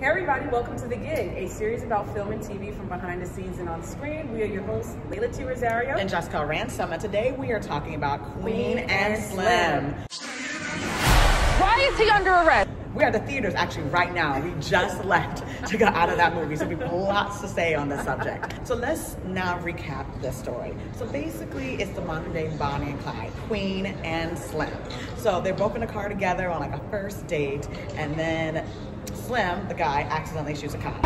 Hey everybody, welcome to The Gig, a series about film and TV from behind the scenes and on screen. We are your hosts, Leyla T. Rosario and Jessica Ransom, and today we are talking about Queen and Slim. Why is he under arrest? We're at the theaters actually right now. We just left to go out of that movie, so we have lots to say on this subject. So let's now recap this story. So basically, it's the modern day Bonnie and Clyde, Queen and Slim. So they're both in a car together on like a first date, and then Slim, the guy, accidentally shoots a cop.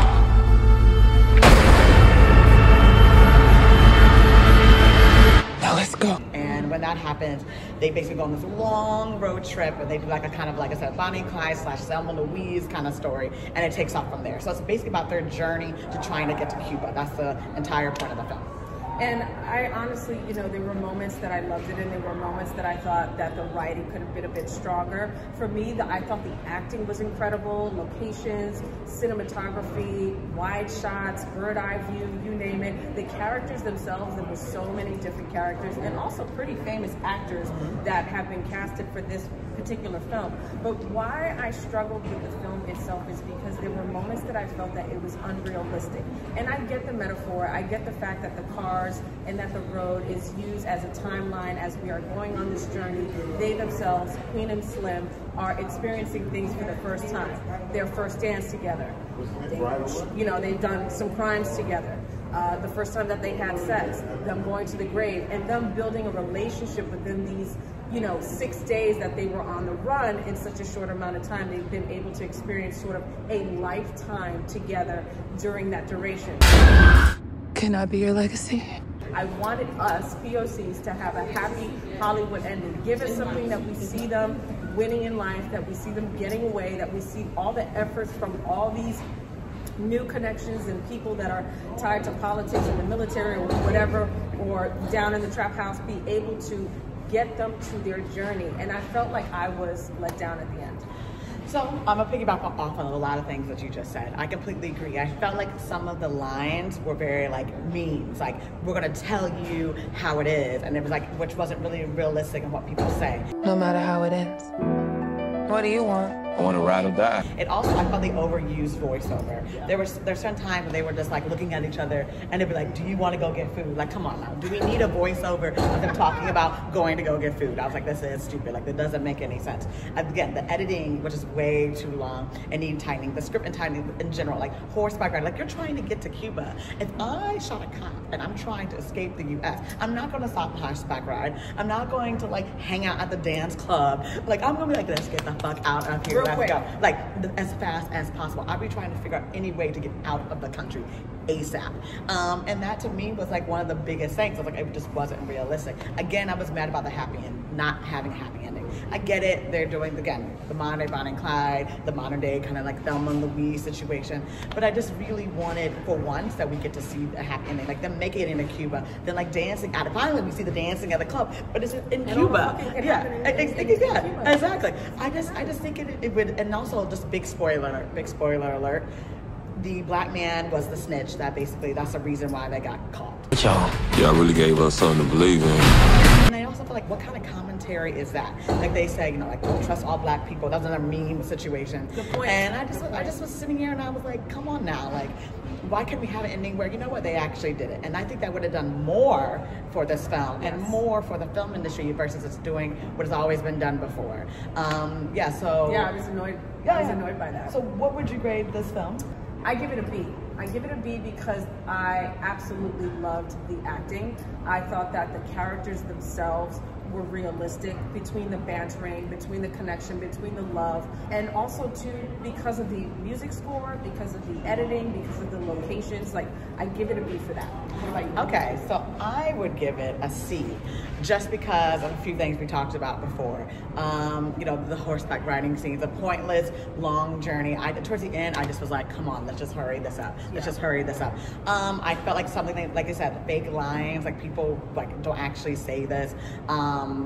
Now let's go. And when that happens, they basically go on this long road trip, and they do like a kind of, like I said, Bonnie and Clyde / Selma Louise kind of story, and it takes off from there. So it's basically about their journey to trying to get to Cuba. That's the entire point of the film. And I honestly, there were moments that I loved it, and there were moments that I thought that the writing could have been a bit stronger. For me, I thought the acting was incredible, locations, cinematography, wide shots, bird eye view, you name it. The characters themselves, there were so many different characters, and also pretty famous actors that have been casted for this particular film. But why I struggled with the film itself is because there were moments that I felt that it was unrealistic. And I get the metaphor, I get the fact that the cars and that the road is used as a timeline as we are going on this journey. They themselves, Queen and Slim, are experiencing things for the first time. Their first dance together. They've done some crimes together. The first time that they had sex, them going to the grave, and them building a relationship within these 6 days that they were on the run in such a short amount of time. They've been able to experience sort of a lifetime together during that duration. Can I be your legacy? I wanted us, POCs, to have a happy Hollywood ending. Give us something that we see them winning in life, that we see them getting away, that we see all the efforts from all these new connections and people that are tied to politics and the military or whatever, or down in the trap house, be able to get them to their journey. And I felt like I was let down at the end. So I'm gonna piggyback off on a lot of things that you just said. I completely agree. I felt like some of the lines were very like memes, like we're gonna tell you how it is, and it was like, which wasn't really realistic in what people say. No matter how it ends. What do you want? I want to ride or die. It also, I felt the overused voiceover. There's certain times when they were just like looking at each other, and they'd be like, do you want to go get food? Like, come on now. Do we need a voiceover of them talking about going to go get food? I was like, this is stupid. Like, that doesn't make any sense. Again, the editing, which is way too long, and need tightening. The script and tightening in general, like horseback riding. Like, you're trying to get to Cuba. If I shot a cop and I'm trying to escape the U.S., I'm not going to stop the horseback ride. I'm not going to like hang out at the dance club. Like, I'm going to be like, let's get the fuck out of here. Let's go. Like, as fast as possible. I'll be trying to figure out any way to get out of the country ASAP. And that to me was like one of the biggest things. I was like, it just wasn't realistic. Again, I was mad about the happy end, not having a happy ending. I get it. They're doing, again, the modern day Bonnie and Clyde, the modern day kind of like Thelma and Louise situation. But I just really wanted, for once, that we get to see a happy ending. Like them making it into Cuba, then like dancing at it. Finally, we see the dancing at the club, but it's in Cuba. Yeah, exactly. I just think it would, and also just big spoiler alert. The black man was the snitch. That's the reason why they got caught. Y'all really gave us something to believe in. And I also feel like, what kind of commentary is that? Like they say, like, don't trust all black people. That was another meme situation. Good point. And I just was sitting here and I was like, come on now, like, why can't we have an ending where, you know what, they actually did it? And I think that would have done more for this film and more for the film industry versus it's doing what has always been done before. So I was annoyed. I was annoyed by that. So what would you grade this film? I give it a B. I give it a B because I absolutely loved the acting. I thought that the characters themselves were realistic, between the bantering, between the connection, between the love, and also too because of the music score, because of the editing, because of the locations. Like, I give it a B for that. Okay, so I would give it a C, just because of a few things we talked about before. The horseback riding scenes, a pointless long journey. Towards the end, I just was like, come on, let's just hurry this up. Let's just hurry this up. I felt like something, like I said, fake lines, like people like don't actually say this.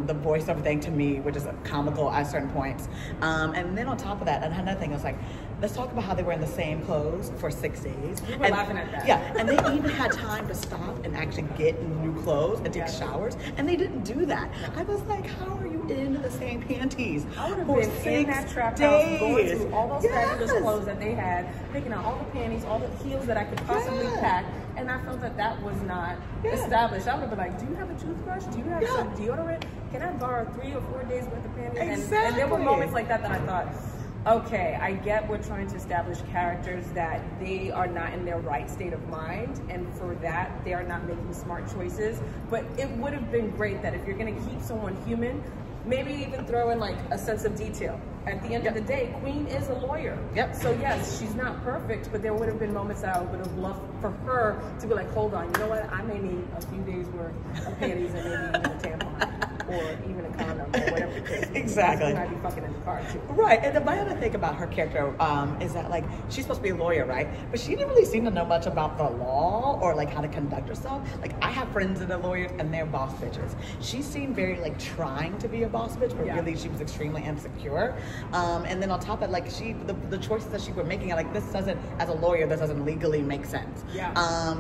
The voiceover thing to me, which is comical at certain points. And then on top of that, another thing was like, let's talk about how they were in the same clothes for 6 days. We were laughing at that. Yeah, and they even had time to stop and actually get new clothes and take showers, and they didn't do that. I was like, how are you in the same panties I would have for been 6 in that trap days. house, going through all those fabulous Yes. clothes that they had, picking out all the panties, all the heels that I could possibly Yeah. pack, and I felt that that was not Yeah. established. I would have been like, do you have a toothbrush? Do you have Yeah. some deodorant? Can I borrow 3 or 4 days worth of panties? And there were Exactly. moments like that I thought, okay, I get we're trying to establish characters that they are not in their right state of mind, and for that, they are not making smart choices. But it would have been great that if you're going to keep someone human, maybe even throw in like a sense of detail. At the end of the day, Queen is a lawyer. Yep. So yes, she's not perfect, but there would have been moments that I would have loved for her to be like, hold on, you know what? I may need a few days worth of panties and maybe even a tampon. Or even a condom, or whatever the case. Exactly. You might be fucking in the car too. Right, and my other thing about her character is that like she's supposed to be a lawyer, right? But she didn't really seem to know much about the law or like how to conduct herself. Like I have friends that are lawyers and they're boss bitches. She seemed very like trying to be a boss bitch, but really she was extremely insecure. And then on top of it, like the choices that she was making, like this doesn't, as a lawyer, this doesn't legally make sense. Yeah.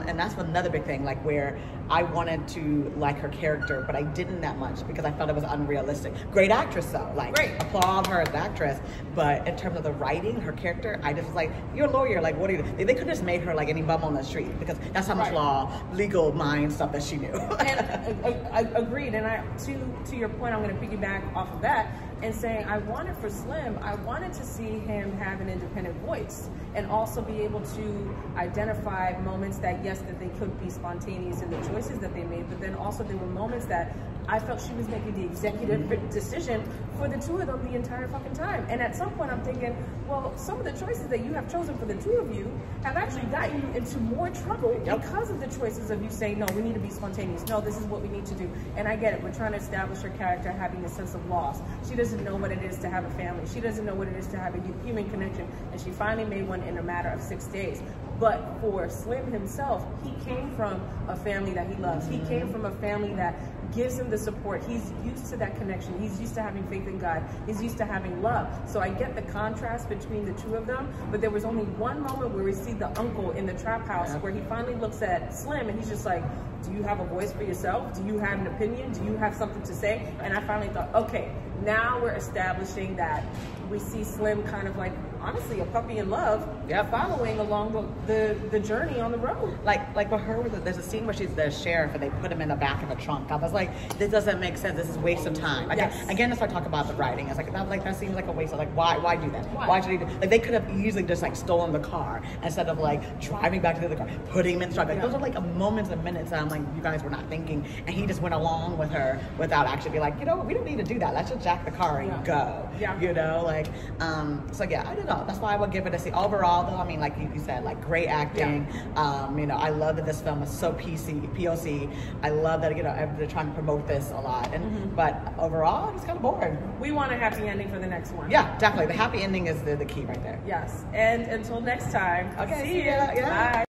And that's another big thing, like where I wanted to like her character, but I didn't that much because I felt it was unrealistic. Great actress though, like applaud her as an actress, but in terms of the writing, her character, I just was like, you're a lawyer, like what are you? They could have just made her like any bum on the street because that's how much law, legal mind stuff that she knew. And I agreed, and to your point, I'm going to piggyback off of that and saying I wanted for Slim, I wanted to see him have an independent voice and also be able to identify moments that yes, that they could be spontaneous in the choices that they made, but then also there were moments that I felt she was making the executive decision for the two of them the entire fucking time. And at some point I'm thinking, well, some of the choices that you have chosen for the two of you have actually gotten you into more trouble because of the choices of you saying, no, we need to be spontaneous. No, this is what we need to do. And I get it. We're trying to establish her character having a sense of loss. She doesn't know what it is to have a family. She doesn't know what it is to have a human connection. And she finally made one in a matter of 6 days. But for Slim himself, he came from a family that he loves. He came from a family that gives him the support. He's used to that connection. He's used to having faith in God. He's used to having love. So I get the contrast between the two of them, but there was only one moment where we see the uncle in the trap house where he finally looks at Slim and he's just like, do you have a voice for yourself? Do you have an opinion? Do you have something to say? And I finally thought, okay, now we're establishing that we see Slim kind of like, honestly, a puppy in love, following along the journey on the road. Like with her, there's a scene where she's the sheriff and they put him in the back of a trunk. I was like, this doesn't make sense. This is a waste of time. Like, again, if I talk about the writing, it's like that seems like a waste of like, why do that? Why should he do? Like they could have easily just like stolen the car instead of like driving back to the other car, putting him in the trunk. Like those are like moments and minutes that I'm like, you guys were not thinking, and he just went along with her without actually being like, you know, we don't need to do that. Let's just jack the car and go. You know, like, so yeah, I don't know. That's why I would give it a C. Overall, though, I mean, like you said, like great acting. You know, I love that this film is so POC. I love that, you know, they're trying to promote this a lot. And but overall, it's kind of boring. We want a happy ending for the next one. Yeah, definitely. The happy ending is the key right there. Yes. And until next time. Okay. See ya. Bye.